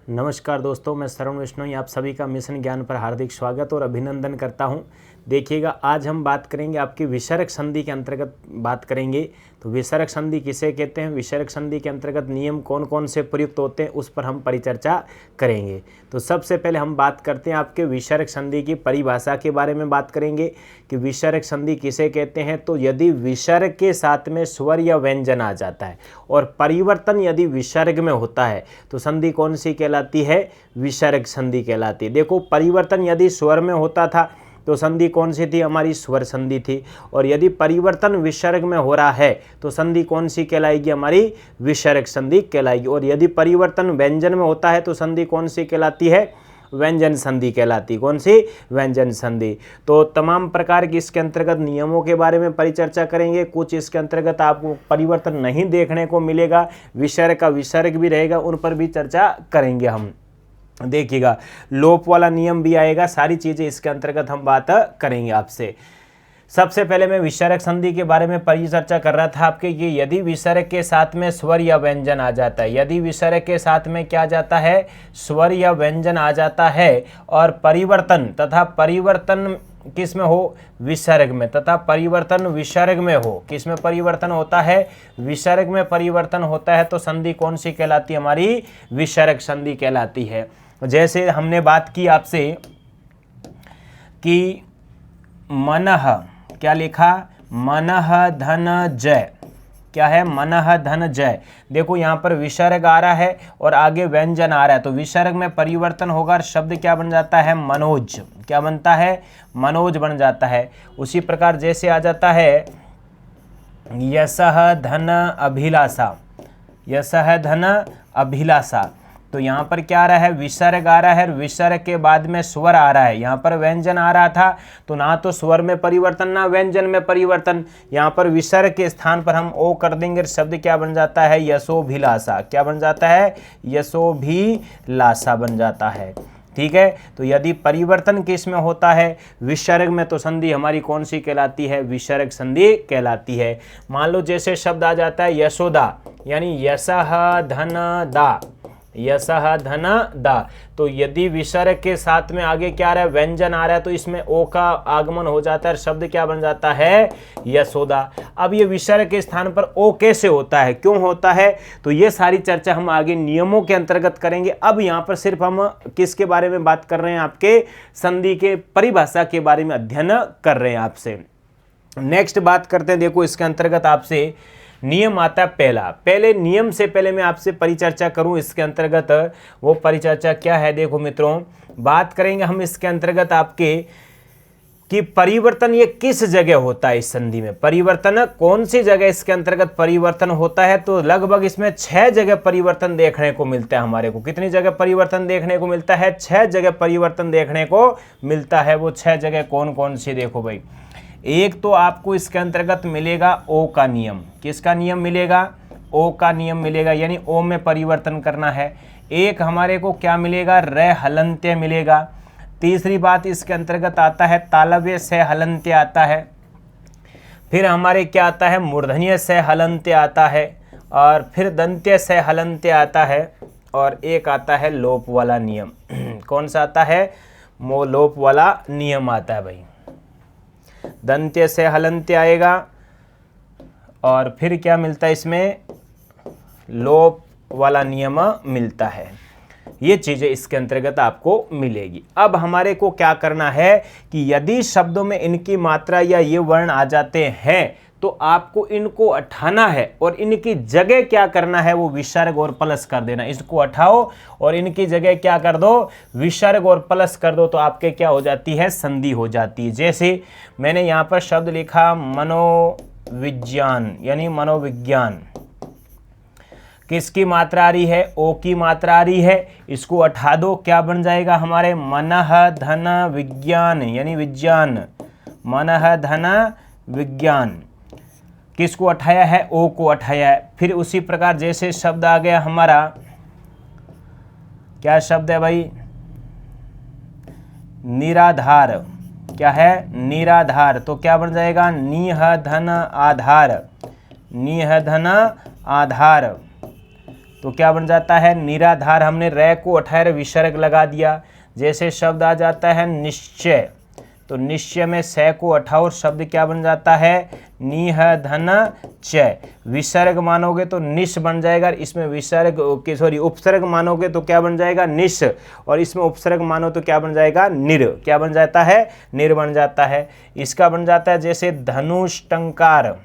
नमस्कार दोस्तों, मैं श्रवण विश्नोई आप सभी का मिशन ज्ञान पर हार्दिक स्वागत और अभिनंदन करता हूं। देखिएगा, आज हम बात करेंगे आपकी विसर्ग संधि के अंतर्गत बात करेंगे। तो विसर्ग संधि किसे कहते हैं, विसर्ग संधि के अंतर्गत नियम कौन कौन से प्रयुक्त होते हैं, उस पर हम परिचर्चा करेंगे। तो सबसे पहले हम बात करते हैं आपके विसर्ग संधि की परिभाषा के बारे में बात करेंगे कि विसर्ग संधि किसे कहते हैं। तो यदि विसर्ग के साथ में स्वर या व्यंजन आ जाता है और परिवर्तन यदि विसर्ग में होता है तो संधि कौन सी कहलाती है, विसर्ग संधि कहलाती है। देखो, परिवर्तन यदि स्वर में होता था तो संधि कौन सी थी, हमारी स्वर संधि थी। और यदि परिवर्तन विसर्ग में हो रहा है तो संधि कौन सी कहलाएगी, हमारी विसर्ग संधि कहलाएगी। और यदि परिवर्तन व्यंजन में होता है तो संधि कौन सी कहलाती है, व्यंजन संधि कहलाती। कौन सी, व्यंजन संधि। तो तमाम प्रकार की इसके अंतर्गत नियमों के बारे में परिचर्चा करेंगे। कुछ इसके अंतर्गत आपको परिवर्तन नहीं देखने को मिलेगा, विसर्ग का विसर्ग भी रहेगा, उन पर भी चर्चा करेंगे हम। देखिएगा, लोप वाला नियम भी आएगा, सारी चीजें इसके अंतर्गत हम बात करेंगे आपसे। सबसे पहले मैं विसर्ग संधि के बारे में परिचर्चा कर रहा था आपके कि यदि विसर्ग के साथ में स्वर या व्यंजन आ जाता है, यदि विसर्ग के साथ में क्या जाता है, स्वर या व्यंजन आ जाता है और परिवर्तन तथा परिवर्तन किस में हो, विसर्ग में, तथा परिवर्तन विसर्ग में हो, किस में परिवर्तन होता है, विसर्ग में परिवर्तन होता है, तो संधि कौन सी कहलाती है, हमारी विसर्ग संधि कहलाती है। जैसे हमने बात की आपसे कि मनः, क्या लिखा, मनः धन जय, क्या है, मनः धन जय। देखो यहाँ पर विसर्ग आ रहा है और आगे व्यंजन आ रहा है, तो विसर्ग में परिवर्तन होगा और शब्द क्या बन जाता है, मनोज। क्या बनता है, मनोज बन जाता है। उसी प्रकार जैसे आ जाता है यशः धन अभिलाषा, यशः धन अभिलाषा, तो यहाँ पर क्या आ रहा है, विसर्ग आ रहा है, विसर्ग के बाद में स्वर आ रहा है। यहाँ पर व्यंजन आ रहा था तो ना तो स्वर में परिवर्तन ना व्यंजन में परिवर्तन, यहाँ पर विसर्ग के स्थान पर हम ओ कर देंगे, शब्द क्या बन जाता है, यशोभिलाषा। क्या बन जाता है, यशोभिलाषा बन जाता है। ठीक है, तो यदि परिवर्तन किस में होता है, विसर्ग में, तो संधि हमारी कौन सी कहलाती है, विसर्ग संधि कहलाती है। मान लो जैसे शब्द आ जाता है यशोदा, यानी यशः धन दा, यशः धन दा, तो यदि विसर्ग के साथ में आगे क्या आ रहा है, व्यंजन आ रहा है, तो इसमें ओ का आगमन हो जाता है, शब्द क्या बन जाता है, यशोदा। अब ये विसर्ग के स्थान पर ओ कैसे होता है, क्यों होता है, तो ये सारी चर्चा हम आगे नियमों के अंतर्गत करेंगे। अब यहाँ पर सिर्फ हम किसके बारे में बात कर रहे हैं, आपके संधि के परिभाषा के बारे में अध्ययन कर रहे हैं आपसे। नेक्स्ट बात करते हैं, देखो इसके अंतर्गत आपसे नियम आता है पहला। पहले नियम से पहले मैं आपसे परिचर्चा करूं इसके अंतर्गत, वो परिचर्चा क्या है, देखो मित्रों, बात करेंगे हम इसके अंतर्गत आपके कि परिवर्तन ये किस जगह होता है, इस संधि में परिवर्तन कौन सी जगह इसके अंतर्गत परिवर्तन होता है। तो लगभग इसमें 6 जगह परिवर्तन देखने को मिलता है हमारे को। कितनी जगह परिवर्तन देखने को मिलता है, 6 जगह परिवर्तन देखने को मिलता है। वो 6 जगह कौन कौन सी, देखो भाई, एक तो आपको इसके अंतर्गत मिलेगा ओ का नियम। किसका नियम मिलेगा, ओ का नियम मिलेगा, यानी ओ में परिवर्तन करना है। एक हमारे को क्या मिलेगा, रे हलंत्य मिलेगा। तीसरी बात इसके अंतर्गत आता है तालव्य से हलंत्य आता है। फिर हमारे क्या आता है, मूर्धन्य से हलंत्य आता है, और फिर दंत्य से हलंत्य आता है, और एक आता है लोप वाला नियम। कौन सा आता है, लोप वाला नियम आता है भाई। दंत्य से हलंत्य आएगा और फिर क्या मिलता है इसमें, लोप वाला नियम मिलता है। ये चीजें इसके अंतर्गत आपको मिलेगी। अब हमारे को क्या करना है कि यदि शब्दों में इनकी मात्रा या ये वर्ण आ जाते हैं तो आपको इनको हटाना है और इनकी जगह क्या करना है, वो विसर्ग और प्लस कर देना। इसको हटाओ और इनकी जगह क्या कर दो, विसर्ग और प्लस कर दो, तो आपके क्या हो जाती है, संधि हो जाती है। जैसे मैंने यहाँ पर शब्द लिखा मनोविज्ञान, यानी मनोविज्ञान, किसकी मात्रा आ रही है, ओ की मात्रा आ रही है। इसको हटा दो, क्या बन जाएगा हमारे, मनः धन विज्ञान, यानी विज्ञान, मनः धन विज्ञान। किसको हटाया है, ओ को हटाया है। फिर उसी प्रकार जैसे शब्द आ गया हमारा, क्या शब्द है भाई, निराधार। क्या है, निराधार, तो क्या बन जाएगा, नीह धन आधार, नीह धन आधार। तो क्या बन जाता है निराधार। हमने रे को उठाए विसर्ग लगा दिया। जैसे शब्द आ जाता है निश्चय, तो निश्चय में से को उठाओ, शब्द क्या बन जाता है निह धन चय। विसर्ग मानोगे तो निश बन जाएगा, इसमें विसर्ग उपसर्ग मानोगे तो क्या बन जाएगा निश, और इसमें उपसर्ग मानो तो क्या बन जाएगा निर। क्या बन जाता है निर बन जाता है। इसका बन जाता है जैसे धनुष टंकार,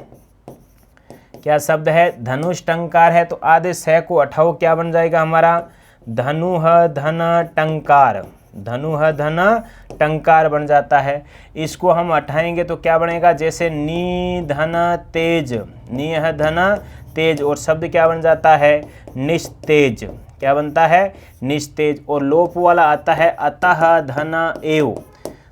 क्या शब्द है धनुष टंकार है, तो आधे से को उठाओ, क्या बन जाएगा हमारा धनुह धन टंकार। धनुह धन टंकार बन जाता है। इसको हम उठाएंगे तो क्या बनेगा जैसे नी धन तेज, नीह धन तेज, और शब्द क्या बन जाता है निस्तेज। क्या बनता है निस्तेज। और लोप वाला आता है अतः धन एव,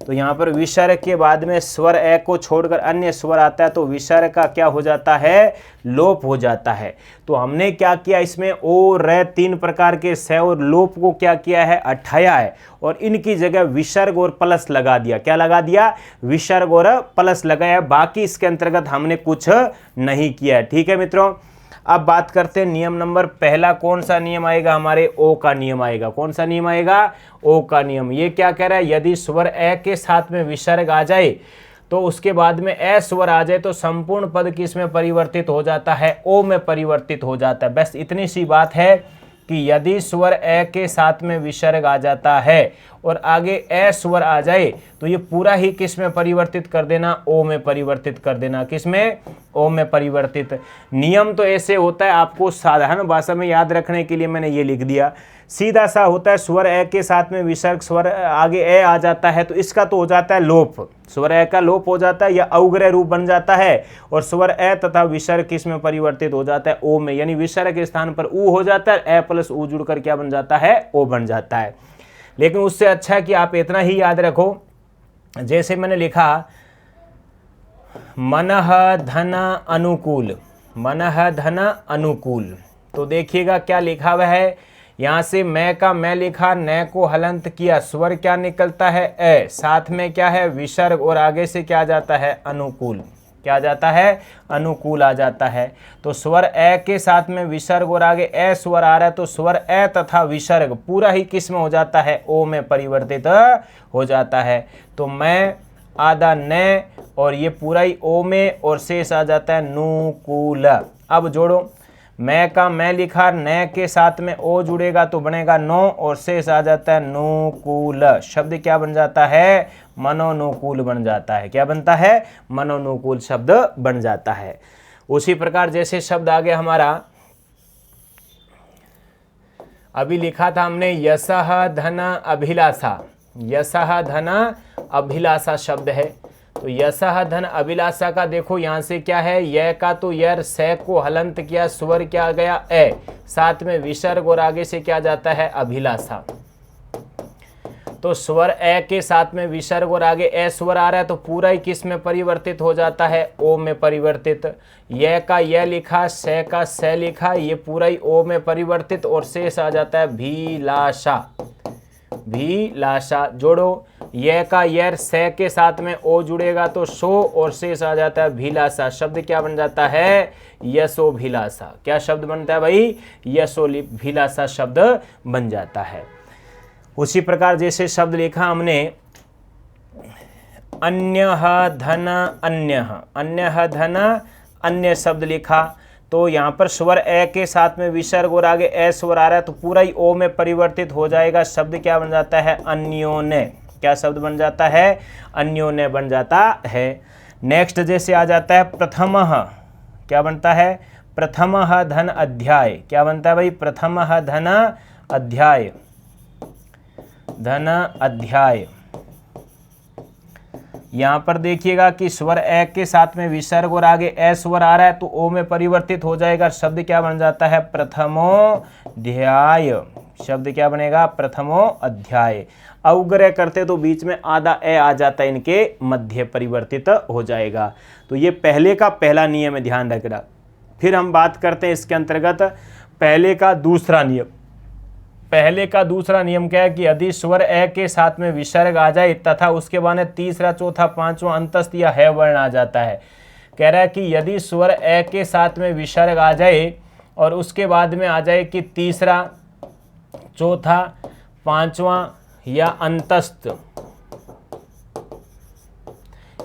तो यहाँ पर विसर्ग के बाद में स्वर ए को छोड़कर अन्य स्वर आता है तो विसर्ग का क्या हो जाता है लोप हो जाता है। तो हमने क्या किया इसमें ओ रे तीन प्रकार के से और लोप को क्या किया है हटाया है, और इनकी जगह विसर्ग और प्लस लगा दिया। क्या लगा दिया विसर्ग और प्लस लगाया। बाकी इसके अंतर्गत हमने कुछ नहीं किया है। ठीक है मित्रों, अब बात करते हैं नियम नंबर पहला। कौन सा नियम आएगा हमारे ओ का नियम आएगा। कौन सा नियम आएगा ओ का नियम। ये क्या कह रहा है यदि स्वर ए के साथ में विसर्ग आ जाए तो उसके बाद में ए स्वर आ जाए तो संपूर्ण पद किस में परिवर्तित हो जाता है ओ में परिवर्तित हो जाता है। बस इतनी सी बात है कि यदि स्वर ए के साथ में विसर्ग आ जाता है और आगे ए स्वर आ जाए तो ये पूरा ही किस में परिवर्तित कर देना ओ में परिवर्तित कर देना। किस में ओ में परिवर्तित। नियम तो ऐसे होता है, आपको साधारण भाषा में याद रखने के लिए मैंने ये लिख दिया। सीधा सा होता है स्वर ए के साथ में विसर्ग स्वर आगे ए आ जाता है तो इसका तो हो जाता है लोप, स्वर ए का लोप हो जाता है या अवग्रह रूप बन जाता है, और स्वर ए तथा विसर्ग किस में परिवर्तित हो जाता है ओ में, यानी विसर्ग के स्थान पर ऊ हो जाता है, ए प्लस ऊ जुड़कर क्या बन जाता है ओ बन जाता है। लेकिन उससे अच्छा है कि आप इतना ही याद रखो, जैसे मैंने लिखा मनः धन अनुकूल, मनः धन अनुकूल, तो देखिएगा क्या लिखा हुआ है। यहाँ से मैं का मैं लिखा, न को हलंत किया, स्वर क्या निकलता है ए, साथ में क्या है विसर्ग, और आगे से क्या जाता है अनुकूल। क्या जाता है अनुकूल आ जाता है। तो स्वर ए के साथ में विसर्ग और आगे ए स्वर आ रहा है तो स्वर ए तथा विसर्ग पूरा ही किस में हो जाता है ओ में परिवर्तित हो जाता है। तो मैं आधा न और ये पूरा ही ओ में, और शेष आ जाता है नुकूल। अब जोड़ो, मैं का मैं लिखा, न के साथ में ओ जुड़ेगा तो बनेगा नो, और शेष आ जाता है नुकूल। शब्द क्या बन जाता है मनोनुकूल बन जाता है। क्या बनता है मनोनुकूल शब्द बन जाता है। उसी प्रकार जैसे शब्द आ गया हमारा, अभी लिखा था हमने यशः धन अभिलाषा, यशः धन अभिलाषा शब्द है। तो यशः धन अभिलाषा का देखो यहाँ से क्या है य का तो यर, से को हलंत किया, स्वर क्या गया ए, साथ में विसर्ग और आगे से क्या जाता है अभिलाषा। तो स्वर ए के साथ में विसर्ग और आगे ए स्वर आ रहा है तो पूरा ही किस में परिवर्तित हो जाता है ओ में परिवर्तित। य का य लिखा, से का से लिखा, ये पूरा ही ओ में परिवर्तित, और शेष आ जाता है भीलाषा, भीलाषा। जोड़ो, ये का यर से के साथ में ओ जुड़ेगा तो सो, और शेष आ जाता है भीलाषा। शब्द क्या बन जाता है यशोभिलाषा। क्या शब्द बनता है भाई यशोभिलाषा शब्द बन जाता है। उसी प्रकार जैसे शब्द लिखा हमने अन्यः धन अन्यः, अन्यः धन अन्य शब्द लिखा, तो यहाँ पर स्वर ए के साथ में विसर्ग और आगे ए स्वर आ रहा है तो पूरा ही ओ में परिवर्तित हो जाएगा। शब्द क्या बन जाता है अन्योन्य। क्या शब्द बन जाता है अन्योन्य बन जाता है। नेक्स्ट जैसे आ जाता है प्रथमः, क्या बनता है प्रथमः धन अध्याय। क्या बनता है भाई प्रथमः धन अध्याय, धन अध्याय। यहाँ पर देखिएगा कि स्वर ए के साथ में विसर्ग और आगे ए स्वर आ रहा है तो ओ में परिवर्तित हो जाएगा। शब्द क्या बन जाता है प्रथमोध्याय। शब्द क्या बनेगा प्रथमोध्याय। अवग्रह करते तो बीच में आधा ए आ जाता है, इनके मध्य परिवर्तित हो जाएगा। तो ये पहले का पहला नियम है, ध्यान रखना। फिर हम बात करते हैं इसके अंतर्गत पहले का दूसरा नियम। पहले का दूसरा नियम क्या है कि यदि स्वर ए के साथ में विसर्ग आ जाए तथा उसके बाद तीसरा चौथा पांचवा अंतस्थ या है वर्ण आ जाता है। कह रहा है कि यदि स्वर ए के साथ में विसर्ग आ जाए और उसके बाद में आ जाए कि तीसरा, चौथा, पांचवा या अंतस्थ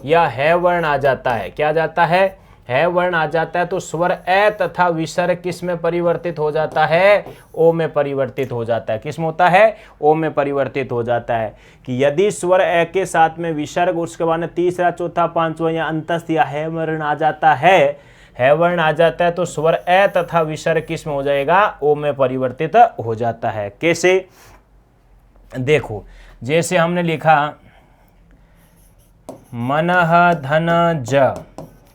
या है वर्ण आ जाता है। क्या जाता है वर्ण आ जाता है, तो स्वर ए तथा विसर्ग किस में परिवर्तित हो जाता है? ओ में परिवर्तित हो जाता है। किस में होता है? ओ में परिवर्तित हो जाता है। कि यदि स्वर ए के साथ में विसर्ग, उसके बाद में तीसरा, चौथा, पांचवा या अंतस्थ या है वर्ण आ जाता है वर्ण आ जाता है, तो स्वर ए तथा विसर्ग किस में हो जाएगा? ओ में परिवर्तित हो जाता है। कैसे? देखो, जैसे हमने लिखा मनः धन ज,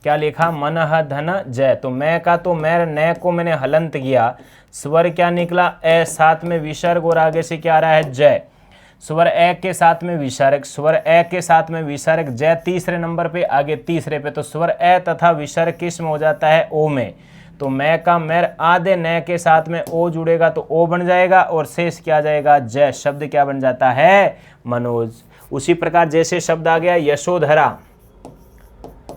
क्या लिखा? मनः धन ज, तो मैं का तो मैं न को मैंने हलंत किया, स्वर क्या निकला? ए, साथ में विसर्ग और आगे से क्या आ रहा है? जय। स्वर ए के साथ में विसर्ग, स्वर ए के साथ में विसर्ग, जय तीसरे नंबर पे, आगे तीसरे पे, तो स्वर ए तथा विसर्ग किस में हो जाता है? ओ में। तो मैं का मैर आधे न के साथ में ओ जुड़ेगा तो ओ बन जाएगा और शेष क्या जाएगा? जय। शब्द क्या बन जाता है? मनोज। उसी प्रकार जैसे शब्द आ गया यशोधरा,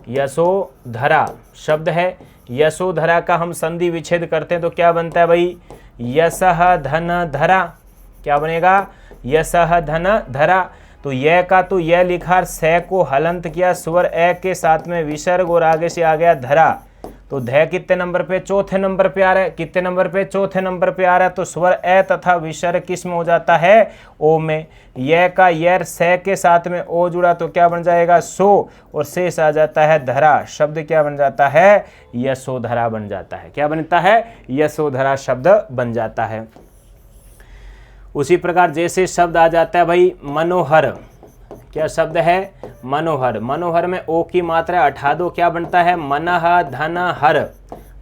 यशोधरा शब्द है, यशोधरा का हम संधि विच्छेद करते हैं तो क्या बनता है भाई? यशः धन धरा। क्या बनेगा? यशः धन धरा। तो यह का तो यह लिखा, से को हलंत किया, स्वर ए के साथ में विसर्ग और आगे से आ गया धरा, तो ध कितने नंबर पे? चौथे नंबर पे आ रहा है। कितने नंबर पे? चौथे नंबर पे आ रहा है। तो स्वर ए तथा विसर्ग किस में हो जाता है? ओ में। यह का यर से के साथ में ओ जुड़ा तो क्या बन जाएगा? सो, और शेष आ जाता है धरा। शब्द क्या बन जाता है? यशोधरा बन जाता है। क्या बनता है? यशोधरा शब्द बन जाता है। उसी प्रकार जैसे शब्द आ जाता है भाई मनोहर, क्या शब्द है? मनोहर। मनोहर में ओ की मात्रा हटा दो, क्या बनता है? मनः धन हर,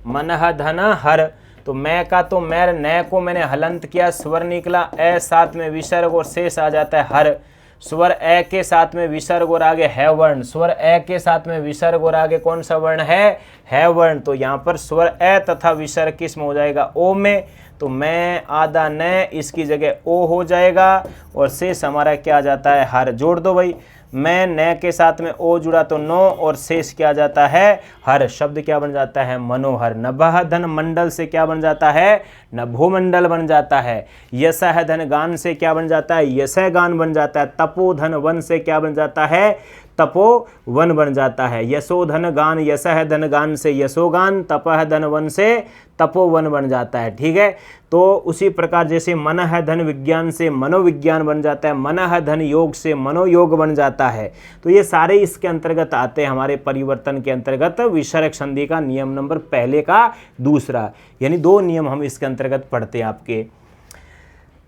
मनः धन हर। तो मैं का तो मैर न को मैंने हलंत किया, स्वर निकला ए, साथ में विसर्ग और शेष आ जाता है हर। स्वर ए के साथ में विसर्ग और आगे है वर्ण, स्वर ए के साथ में विसर्ग और आगे कौन सा वर्ण है वर्ण। तो यहाँ पर स्वर ए तथा विसर्ग किस में हो जाएगा? ओ में। तो मैं आधा न, इसकी जगह ओ हो जाएगा और शेष हमारा क्या आ जाता है? हर। जोड़ दो भाई, मैं न के साथ में ओ जुड़ा तो नो और शेष क्या जाता है? हर। शब्द क्या बन जाता है? मनोहर। नभः धन मंडल से क्या बन जाता है? नभोमंडल बन जाता है। यशः धन गान से क्या बन जाता है? यशः गान बन जाता है। तपोधन वन से क्या बन जाता है? तपोवन बन जाता है। यशोधन गान, यशः धन गान से यशोगान, तपः धन वन से तपोवन बन जाता है। ठीक है। तो उसी प्रकार जैसे मनः धन विज्ञान से मनोविज्ञान बन जाता है, मनः धन योग से मनोयोग बन जाता है। तो ये सारे इसके अंतर्गत आते हैं, हमारे परिवर्तन के अंतर्गत विसर्ग संधि का नियम नंबर पहले का दूसरा, यानी 2 नियम हम इसके अंतर्गत पढ़ते हैं आपके।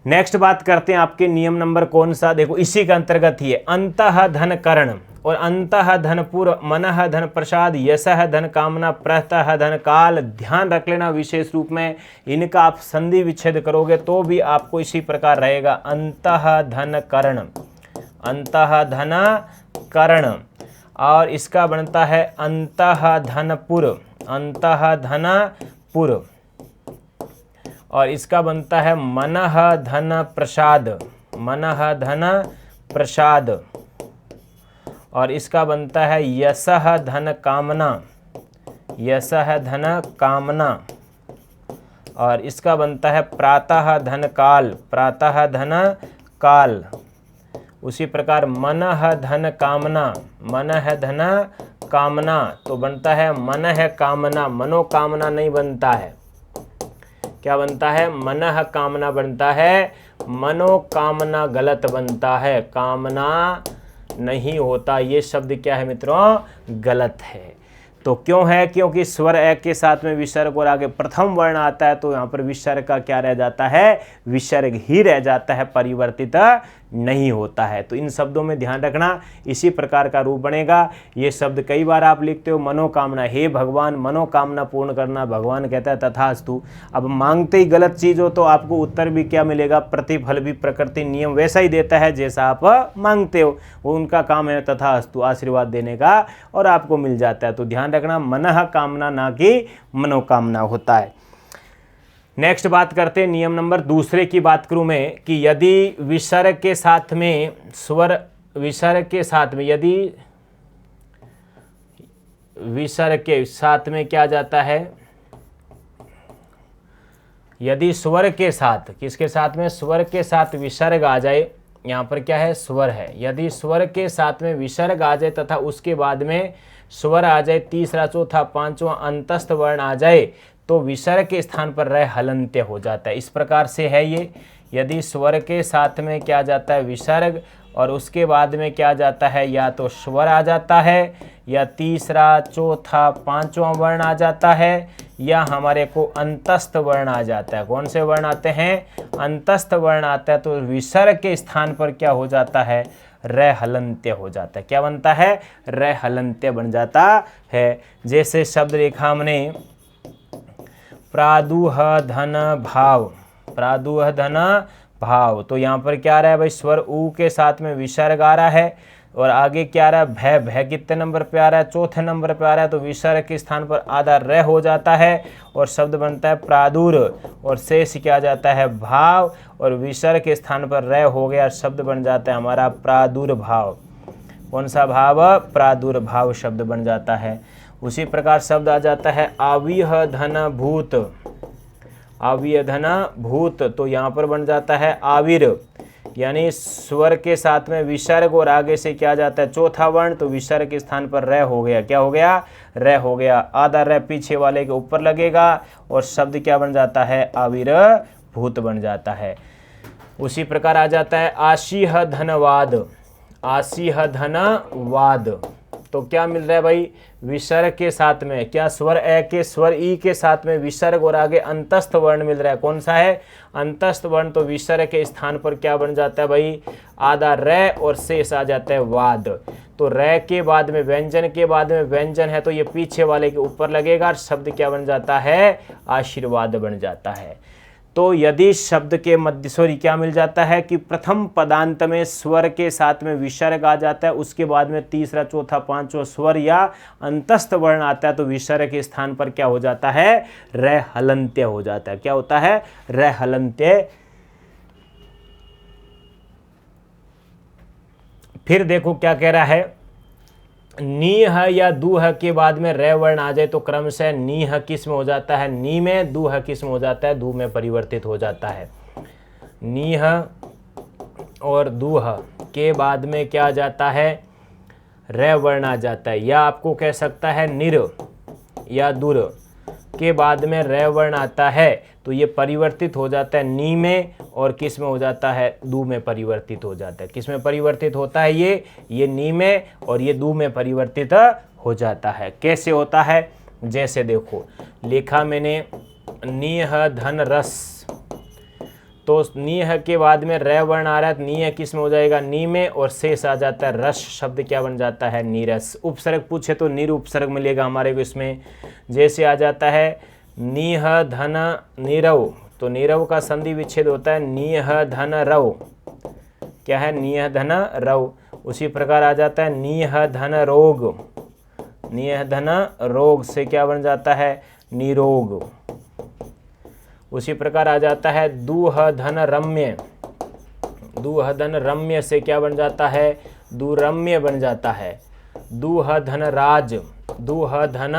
नेक्स्ट बात करते हैं आपके नियम नंबर कौन सा? देखो इसी के अंतर्गत ही है, अंतः धन करण और अंतः धन पूर्व, मनः धन प्रसाद, यशः धन कामना, प्रतः धन काल। ध्यान रख लेना विशेष रूप में, इनका आप संधि विच्छेद करोगे तो भी आपको इसी प्रकार रहेगा, अंतः धन करण, अंतः धन करण। और इसका बनता है अंतः धन पुर, अंतः धन पुर। और इसका बनता है मनः धन प्रसाद, मनः धन प्रसाद। और इसका बनता है यशः धन कामना, यशः धन कामना। और इसका बनता है प्रातः धन काल, प्रातः धन काल। उसी प्रकार मनः धन कामना, मनः धन कामना। तो बनता है मनः कामना, मनोकामना नहीं बनता है। क्या बनता है? मनः कामना बनता है, मनोकामना गलत बनता है, कामना नहीं होता। ये शब्द क्या है मित्रों? गलत है। तो क्यों है? क्योंकि स्वर ए के साथ में विसर्ग और आगे प्रथम वर्ण आता है, तो यहाँ पर विसर्ग का क्या रह जाता है? विसर्ग ही रह जाता है, परिवर्तित नहीं होता है। तो इन शब्दों में ध्यान रखना, इसी प्रकार का रूप बनेगा। ये शब्द कई बार आप लिखते हो, मनोकामना, हे भगवान मनोकामना पूर्ण करना, भगवान कहता है तथास्तु। अब मांगते ही गलत चीज़ हो तो आपको उत्तर भी क्या मिलेगा? प्रतिफल भी प्रकृति नियम वैसा ही देता है जैसा आप मांगते हो, वो उनका काम है तथास्तु, आशीर्वाद देने का, और आपको मिल जाता है। तो ध्यान रखना, मनः कामना ना कि मनोकामना होता है। नेक्स्ट बात करते हैं नियम नंबर दूसरे की बात करूं मैं, कि यदि विसर्ग के साथ में स्वर, विसर्ग के साथ में, यदि विसर्ग के साथ में क्या जाता है? यदि स्वर के साथ, किसके साथ में, स्वर के साथ विसर्ग आ जाए, यहाँ पर क्या है, स्वर है, यदि स्वर के साथ में विसर्ग आ जाए तथा उसके बाद में स्वर आ जाए, तीसरा चौथा पांचवा अंतस्थ वर्ण आ जाए, तो विसर्ग के स्थान पर रह हलंत्य हो जाता है। इस प्रकार से है ये, यदि स्वर के साथ में क्या जाता है, विसर्ग, और उसके बाद में क्या जाता है, या तो स्वर आ जाता है, या तीसरा चौथा पांचवा वर्ण आ जाता है, या हमारे को अंतस्थ वर्ण आ जाता है। कौन से वर्ण आते हैं, अंतस्थ वर्ण आता है, तो विसर्ग के स्थान पर क्या हो जाता है, र हलंत्य हो जाता है। क्या बनता है, र हलंत्य बन जाता है। जैसे शब्द रेखा हमने प्रादुह धन भाव, प्रादुह धन भाव, तो यहाँ पर क्या आ रहा है भाई, स्वर ऊ के साथ में विसर्ग आ रहा है, और आगे क्या आ रहा है, भय, भय कितने नंबर पे आ रहा है, चौथे नंबर पे आ रहा है, तो विसर्ग के स्थान पर आधा र हो जाता है और शब्द बनता है प्रादुर, और शेष क्या जाता है, भाव, और विसर्ग के स्थान पर र हो गया, शब्द बन जाता है हमारा प्रादुर्भाव। कौन सा भाव, प्रादुर्भाव शब्द बन जाता है। उसी प्रकार शब्द आ जाता है आविह धन भूत, आविह धन भूत, तो यहाँ पर बन जाता है आविर, यानी स्वर के साथ में विसर्ग और आगे से क्या जाता है, चौथा वर्ण, तो विसर्ग के स्थान पर र हो गया। क्या हो गया, र हो गया, आधा र पीछे वाले के ऊपर लगेगा और शब्द क्या बन जाता है, आविर भूत बन जाता है। उसी प्रकार आ जाता है आशीह धनवाद, आशीह धनवाद, तो क्या मिल रहा है भाई, विसर्ग के साथ में क्या, स्वर ए के, स्वर ई के साथ में विसर्ग और आगे अंतस्थ वर्ण मिल रहा है। कौन सा है, अंतस्थ वर्ण, तो विसर्ग के स्थान पर क्या बन जाता है भाई, आधा र और शेष आ जाता है वाद। तो र के बाद में व्यंजन, के बाद में व्यंजन है, तो ये पीछे वाले के ऊपर लगेगा, शब्द क्या बन जाता है, आशीर्वाद बन जाता है। तो यदि शब्द के मध्य, सॉरी क्या मिल जाता है कि प्रथम पदांत में स्वर के साथ में विसर्ग आ जाता है, उसके बाद में तीसरा चौथा पांचवा स्वर या अंतस्थ वर्ण आता है, तो विसर्ग के स्थान पर क्या हो जाता है, र हलंत्य हो जाता है। क्या होता है, र हलंत्य। फिर देखो क्या कह रहा है, नीह या दूह के बाद में रे वर्ण आ जाए तो क्रमशः नीह किस में हो जाता है, नी में, दूह किस में हो जाता है, दू में परिवर्तित हो जाता है। नीह और दूह के बाद में क्या आ जाता है, रे वर्ण आ जाता है, या आपको कह सकता है निर या दुर के बाद में रे वर्ण आता है, तो ये परिवर्तित हो जाता है नी में, और किस में हो जाता है, दू में परिवर्तित हो जाता है। किस में परिवर्तित होता है, ये नी में, और ये दू में परिवर्तित हो जाता है। कैसे होता है, जैसे देखो लिखा मैंने नीह धन रस, तो नीह के बाद में रे वर्ण आ रहा है, नीह किस में हो जाएगा, नी में, और शेष आ जाता है रस, शब्द क्या बन जाता है, नीरस। उपसर्ग पूछे तो निरुपसर्ग मिलेगा हमारे को इसमें। जैसे आ जाता है नीह धन नीरव, तो नीरव का संधि विच्छेद होता है नीह धन रव, क्या है, नीह धन रव। उसी प्रकार आ जाता है नीह धन रोग, नीह धन रोग से क्या बन जाता है, निरोग। उसी प्रकार आ जाता है दूह धन रम्य, दूह धन रम्य से क्या बन जाता है, दुरम्य बन जाता है। दूह धन राज, दूह धन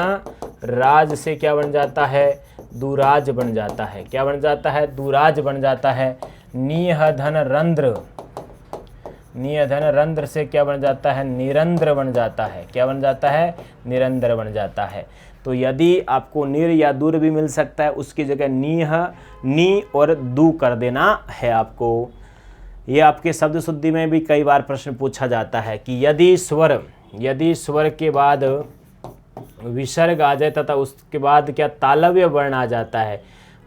राज से क्या बन जाता है, दुराज बन जाता है। क्या बन जाता है, दुराज बन जाता है। नीह धन रंध्र, नीह धन रंध्र से क्या बन जाता है, निरंध्र बन जाता है। क्या बन जाता है, निरंध्र बन जाता है। तो यदि आपको निर या दूर भी मिल सकता है, उसकी जगह नीह, नी और दू कर देना है आपको। ये आपके शब्द शुद्धि में भी कई बार प्रश्न पूछा जाता है कि यदि स्वर के बाद विसर्ग आ जाए तथा उसके बाद क्या तालव्य वर्ण आ जाता है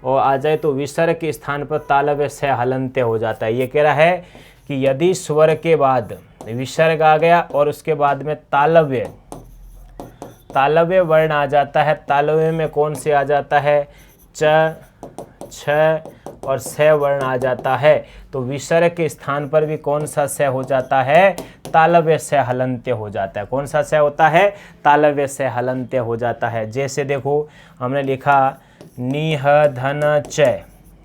और आ जाए तो विसर्ग के स्थान पर तालव्य से हलंत्य हो जाता है। ये कह रहा है कि यदि स्वर के बाद विसर्ग आ गया और उसके बाद में तालव्य वर्ण आ जाता है, तालव्य में कौन से आ जाता है, च, छ और स वर्ण आ जाता है, तो विसर्ग के स्थान पर भी कौन सा स हो जाता है, तालव्य से हलंत्य हो जाता है। कौन सा स होता है, तालव्य से हलंत्य हो जाता है। जैसे देखो हमने लिखा नीह धन च,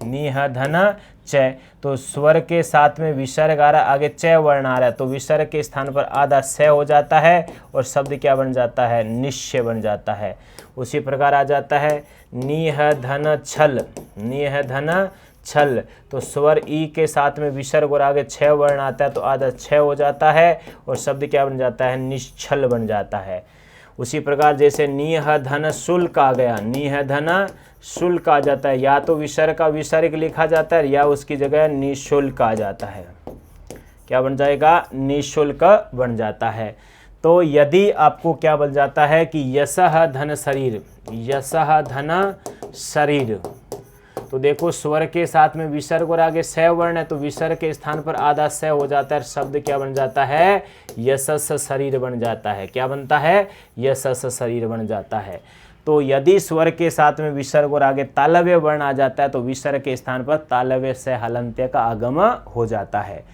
नीह धन च, तो स्वर के साथ में विसर्ग आ रहा है, आगे च वर्ण आ रहा है, तो विसर्ग के स्थान पर आधा स हो जाता है और शब्द क्या बन जाता है, निश्चय बन जाता है। उसी प्रकार आ जाता है नीह धन छल, नीह धन छल। तो स्वर ई के साथ में विसर्ग और आगे छह वर्ण आता है तो आधा छह हो जाता है और शब्द क्या बन जाता है, निश्छल बन जाता है। उसी प्रकार जैसे नीह धन शुल्क आ गया, नीह धन शुल्क आ जाता है, या तो विसर्ग का विसर्ग लिखा जाता है या उसकी जगह निःशुल्क आ जाता है। क्या बन जाएगा, निःशुल्क बन जाता है। तो यदि आपको क्या बन जाता है कि यशः धन शरीर, यशः धन शरीर, तो देखो स्वर के साथ में विसर्ग और आगे स वर्ण है तो विसर्ग के स्थान पर आधा स हो जाता है, शब्द क्या बन जाता है, यशस शरीर बन जाता है। क्या बनता है, यशस शरीर बन जाता है। तो यदि स्वर के साथ में विसर्ग और आगे तालव्य वर्ण आ जाता है तो विसर्ग के स्थान पर तालव्य से हलंत्य का आगम हो जाता है।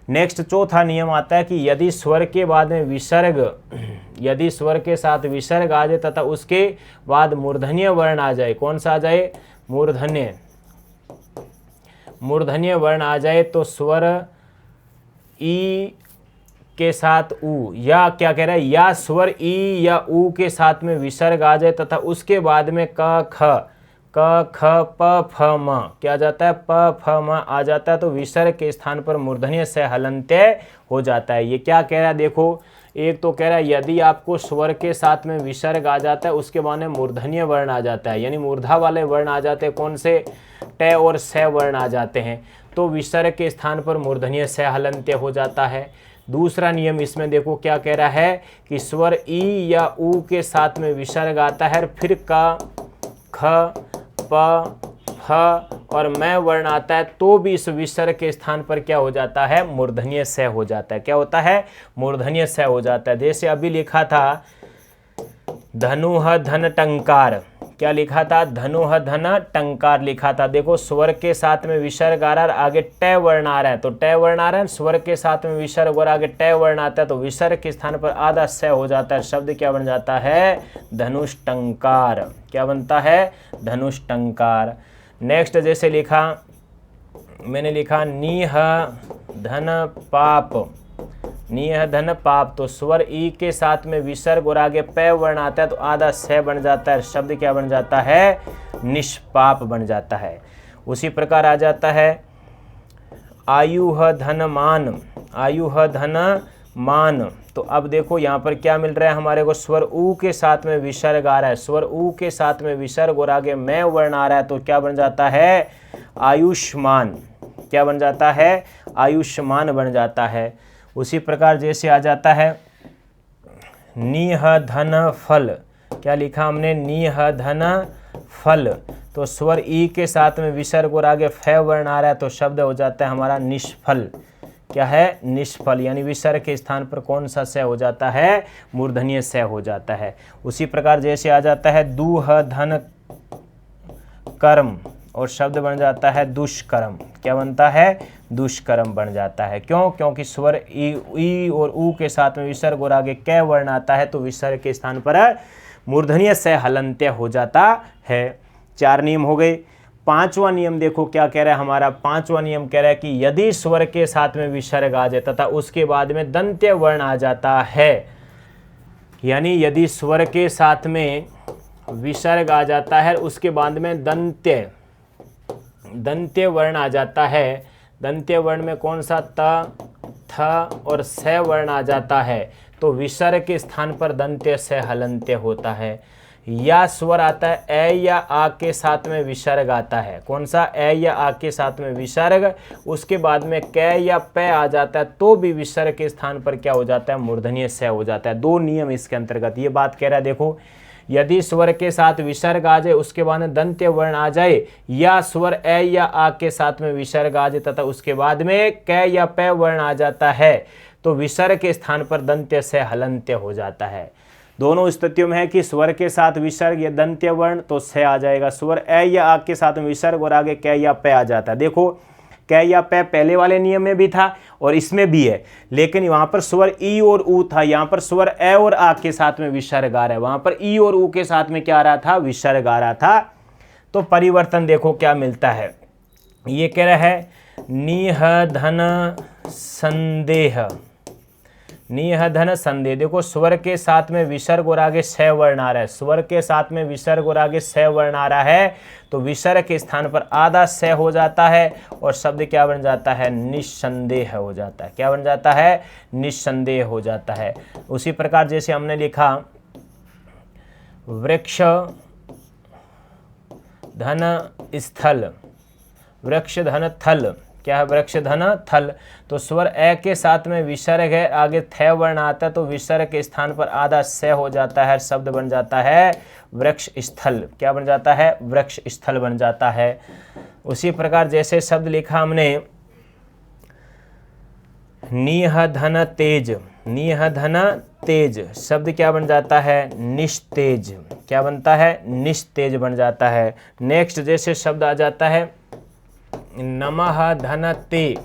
नेक्स्ट चौथा नियम आता है कि यदि स्वर के बाद में विसर्ग, यदि स्वर के साथ विसर्ग आ जाए तथा उसके बाद मूर्धन्य वर्ण आ जाए, कौन सा आ जाए, मूर्धन्य, मूर्धन्य वर्ण आ जाए तो स्वर ई के साथ ऊ, या क्या कह रहा है, या स्वर ई या ऊ के साथ में विसर्ग आ जाए तथा उसके बाद में क ख प फ म क्या जाता है, प फ म आ जाता है तो विसर्ग के स्थान पर मूर्धन्य से हलंत्य हो जाता है। ये क्या कह रहा है, देखो एक तो कह रहा है यदि आपको स्वर के साथ में विसर्ग आ जाता है उसके बाद में मूर्धन्य वर्ण आ जाता है, यानी मूर्धा वाले वर्ण आ जाते हैं, कौन से, ट और स वर्ण आ जाते हैं, तो विसर्ग के स्थान पर मूर्धन्य से हलंत्य हो जाता है। दूसरा नियम इसमें देखो क्या कह रहा है कि स्वर ई या ऊ के साथ में विसर्ग आता है फिर क ख प फ और मैं वर्ण आता है तो भी इस विसर्ग के स्थान पर क्या हो जाता है, मूर्धन्य स हो जाता है। क्या होता है, मूर्धन्य स हो जाता है। जैसे अभी लिखा था धनुह धन टंकार, क्या लिखा था, धनुह धन टंकार लिखा था। देखो स्वर के साथ में विसर्ग आ रहा है, आगे ट वर्ण आ रहा है तो ट वर्ण आ रहा है, स्वर के साथ में विसर्ग और आगे ट वर्ण आता है तो विसर्ग के स्थान पर आधा स हो जाता है, शब्द क्या बन जाता है, धनुष टंकार। क्या बनता है, धनुष टंकार। नेक्स्ट जैसे लिखा, मैंने लिखा नीह धन पाप, नीह धन पाप, तो स्वर ई के साथ में विसर्ग और आगे प वर्ण आता है तो आधा स बन जाता है, शब्द क्या बन जाता है, निष्पाप बन जाता है। उसी प्रकार आ जाता है आयुह धन मान, आयुह धन मान, तो अब देखो यहाँ पर क्या मिल रहा है हमारे को, स्वर ऊ के साथ में विसर्ग आ रहा है, स्वर ऊ के साथ में विसर्ग और आगे मैं वर्ण आ रहा है तो क्या बन जाता है, आयुष्मान। क्या बन जाता है, आयुष्मान बन जाता है। उसी प्रकार जैसे आ जाता है नीह धन फल, क्या लिखा हमने, नीह धन फल, तो स्वर ई के साथ में विसर्ग और आगे फ वर्ण आ रहा है तो शब्द हो जाता है हमारा निष्फल। क्या है, निष्फल, यानी विसर्ग के स्थान पर कौन सा स हो जाता है, मूर्धन्य स हो जाता है। उसी प्रकार जैसे आ जाता है दूह धन कर्म और शब्द बन जाता है दुष्कर्म। क्या बनता है, दुष्कर्म बन जाता है। क्यों, क्योंकि स्वर ई और ऊ के साथ में विसर्ग और आगे क वर्ण आता है तो विसर्ग के स्थान पर मूर्धन्य से हलंत्य हो जाता है। 4 नियम हो गए। 5वां नियम देखो क्या कह रहा है हमारा, 5वां नियम कह रहा है कि यदि स्वर के साथ में विसर्ग आ जाए तथा उसके बाद में दंत्य वर्ण आ जाता है, यानी यदि स्वर के साथ में विसर्ग आ जाता है उसके बाद में दंत्य वर्ण आ जाता है, दंत्य वर्ण में कौन सा, त थ और स वर्ण आ जाता है तो विसर्ग के स्थान पर दंत्य से हलंत्य होता है। या स्वर आता है ए या आ के साथ में विसर्ग आता है, कौन सा, ए या आ के साथ में विसर्ग, उसके बाद में क या प आ जाता है तो भी विसर्ग के स्थान पर क्या हो जाता है, मूर्धन्य स हो जाता है। 2 नियम इसके अंतर्गत ये बात कह रहा है। देखो यदि स्वर के साथ विसर्ग आ जाए उसके बाद में दंत्य वर्ण आ जाए, या स्वर ए या आ के साथ में विसर्ग आ जाए तथा उसके बाद में क या प वर्ण आ जाता है तो विसर्ग के स्थान पर दंत्य से हलंत्य हो जाता है। दोनों स्थितियों में है कि स्वर के साथ विसर्ग या दंत्य वर्ण तो स आ जाएगा, स्वर ए या आ के साथ विसर्ग और आगे क या प आ जाता है। देखो क या प पहले वाले नियम में भी था और इसमें भी है, लेकिन वहां पर स्वर ई और ऊ था, यहाँ पर स्वर ए और आ के साथ में विसर्ग आ रहा है, वहां पर ई और ऊ के साथ में क्या आ रहा था, विसर्ग आ रहा था। तो परिवर्तन देखो क्या मिलता है, ये कह रहा है नीह धन संदेह, नियह धन संधि, देखो स्वर के साथ में विसर्ग और आगे स वर्ण आ रहा है, स्वर के साथ में विसर्ग और आगे स वर्ण आ रहा है, तो विसर्ग के स्थान पर आधा स हो जाता है और शब्द क्या बन जाता है, निस्संदेह हो जाता है। क्या बन जाता है, निस्संदेह हो जाता है। उसी प्रकार जैसे हमने लिखा वृक्ष धन स्थल, वृक्ष धन थल, क्या है, वृक्ष धन थल, तो स्वर ए के साथ में विसर्ग है, आगे थ वर्ण आता है, तो विसर्ग के स्थान पर आधा स हो जाता है, शब्द बन जाता है वृक्ष स्थल। क्या बन जाता है, वृक्ष स्थल बन जाता है। उसी प्रकार जैसे शब्द लिखा हमने नियह धन तेज, नियह धन तेज, शब्द क्या बन जाता है, निस्तेज। क्या बनता है, निस्तेज बन जाता है। नेक्स्ट जैसे शब्द आ जाता है नमः धन ते,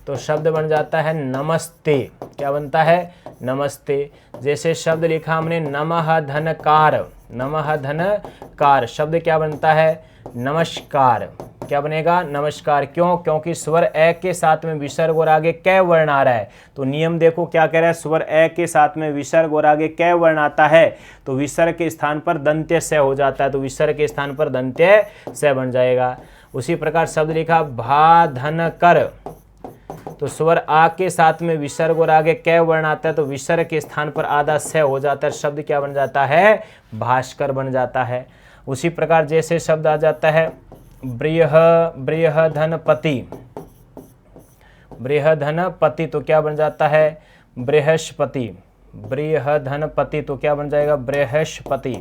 तो शब्द बन जाता है नमस्ते। क्या बनता है, नमस्ते। जैसे शब्द लिखा हमने नमः धन कार, नमः धन कार, शब्द क्या बनता है, नमस्कार। क्या बनेगा, नमस्कार। क्यों, क्योंकि स्वर ए के साथ में विसर्ग और आगे कै वर्ण आ रहा है, तो नियम देखो क्या कह रहा है, स्वर ए के साथ में विसर्ग और आगे कै वर्ण आता है तो विसर्ग के स्थान पर दंत्य स हो जाता है, तो विसर्ग के स्थान पर दंत्य स बन जाएगा। उसी प्रकार शब्द लिखा भा धन कर, तो स्वर आ के साथ में विसर्ग और आगे कै वर्ण आता है, तो विसर्ग के स्थान पर आधा स हो जाता है, शब्द क्या बन जाता है, भास्कर बन जाता है। उसी प्रकार जैसे शब्द आ जाता है बृहधनपति, बृहधनपति, तो क्या बन जाता है, बृहस्पति। बृहधनपति, तो क्या बन जाएगा, बृहस्पति।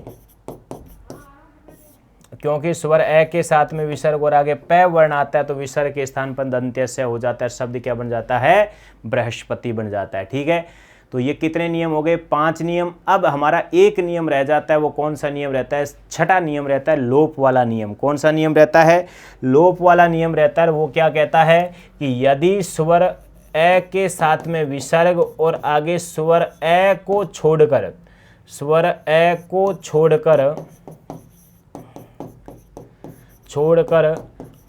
क्योंकि स्वर ए के साथ में विसर्ग और आगे पै वर्ण आता है, तो विसर्ग के स्थान पर दंत्य से हो जाता है, शब्द क्या बन जाता है, बृहस्पति बन जाता है। ठीक है, तो ये कितने नियम हो गए, 5 नियम। अब हमारा एक नियम रह जाता है, वो कौन सा नियम रहता है, छठा नियम रहता है लोप वाला नियम। कौन सा नियम रहता है, लोप वाला नियम रहता है। वो क्या कहता है कि यदि स्वर ए के साथ में विसर्ग और आगे स्वर ए को छोड़कर, स्वर ए को छोड़कर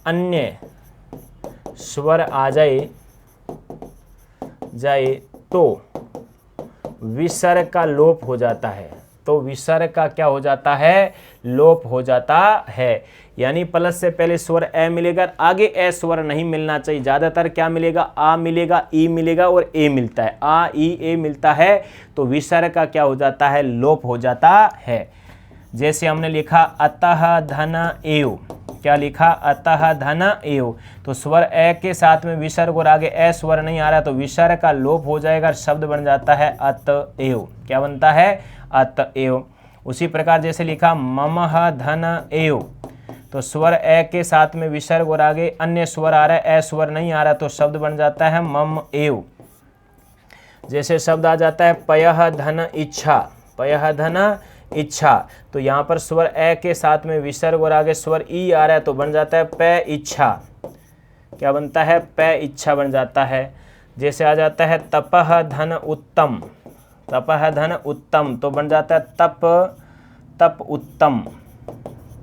अन्य स्वर आ जाए तो विसर्ग का लोप हो जाता है, तो विसर्ग का क्या हो जाता है, लोप हो जाता है। यानी प्लस से पहले स्वर ए मिलेगा, आगे ए स्वर नहीं मिलना चाहिए। ज़्यादातर क्या मिलेगा, आ मिलेगा, ई मिलेगा और ए मिलता है, आ ई ए मिलता है, तो विसर्ग का क्या हो जाता है, लोप हो जाता है। जैसे हमने लिखा अतः धन एव, क्या लिखा, अतः धन एव, तो स्वर ए के साथ में विसर्ग और आगे ए स्वर नहीं आ रहा, तो विसर्ग का लोप हो जाएगा, शब्द बन जाता है अतएव। क्या बनता है, अतएव। उसी प्रकार जैसे लिखा ममः धन एव, तो स्वर ए के साथ में विसर्ग और आगे अन्य स्वर आ रहा है, ए स्वर नहीं आ रहा, तो शब्द बन जाता है मम एव। जैसे शब्द आ जाता है पयः धन इच्छा, पयः धन इच्छा, तो यहाँ पर स्वर ए के साथ में विसर्ग और आगे स्वर ई आ रहा है, तो बन जाता है पे इच्छा। क्या बनता है, पे इच्छा बन जाता है। जैसे आ जाता है तपः धन उत्तम, तपः धन उत्तम, तो बन जाता है तप उत्तम,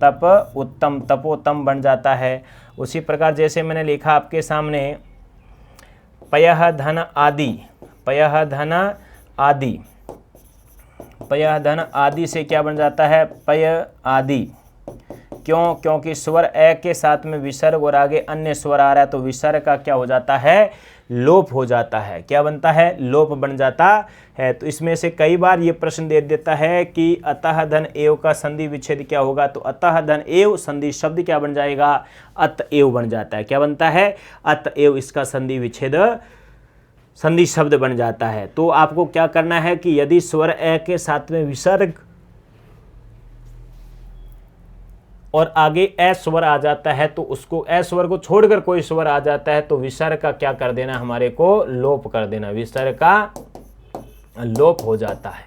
तप उत्तम, तपोत्तम बन जाता है। उसी प्रकार जैसे मैंने लिखा आपके सामने पयः धन आदि, पयः धन आदि, पय धन आदि से क्या बन जाता है, पय आदि। क्यों, क्योंकि स्वर ए के साथ में विसर्ग और आगे अन्य स्वर आ रहा है, तो विसर्ग का क्या हो जाता है, लोप हो जाता है। क्या बनता है, लोप बन जाता है। तो इसमें से कई बार ये प्रश्न दे देता है कि अतः धन एव का संधि विच्छेद क्या होगा, तो अतः धन एव संधि शब्द क्या बन जाएगा, अतएव बन जाता है। क्या बनता है, अतएव, इसका संधि विच्छेद संधि शब्द बन जाता है। तो आपको क्या करना है कि यदि स्वर ए के साथ में विसर्ग और आगे ए स्वर आ जाता है, तो उसको ए स्वर को छोड़कर कोई स्वर आ जाता है, तो विसर्ग का क्या कर देना, हमारे को लोप कर देना, विसर्ग का लोप हो जाता है।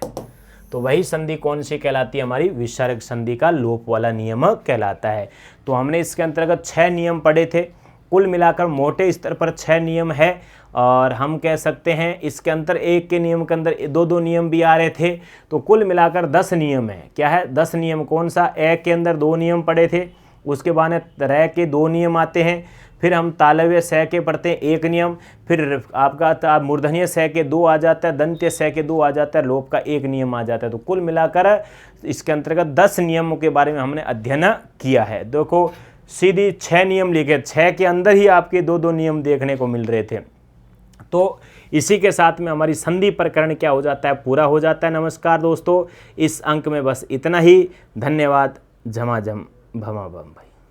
तो वही संधि कौन सी कहलाती है, हमारी विसर्ग संधि का लोप वाला नियम कहलाता है। तो हमने इसके अंतर्गत 6 नियम पढ़े थे, कुल मिलाकर मोटे स्तर पर 6 नियम है। और हम कह सकते हैं इसके अंदर एक के नियम के अंदर 2-2 नियम भी आ रहे थे, तो कुल मिलाकर 10 नियम है। क्या है, 10 नियम। कौन सा, ए के अंदर 2 नियम पढ़े थे, उसके बाद रे के 2 नियम आते हैं, फिर हम तालव्य स के पढ़ते हैं एक नियम, फिर आपका मूर्धन्य स के 2 आ जाता है, दंत्य स के 2 आ जाता है, लोप का 1 नियम आ जाता है। तो कुल मिलाकर इसके अंतर्गत 10 नियमों के बारे में हमने अध्ययन किया है। देखो सीधी 6 नियम लिखे, 6 के अंदर ही आपके 2-2 नियम देखने को मिल रहे थे। तो इसी के साथ में हमारी संधि प्रकरण क्या हो जाता है, पूरा हो जाता है। नमस्कार दोस्तों, इस अंक में बस इतना ही। धन्यवाद। झमाझम भमाभम भाई।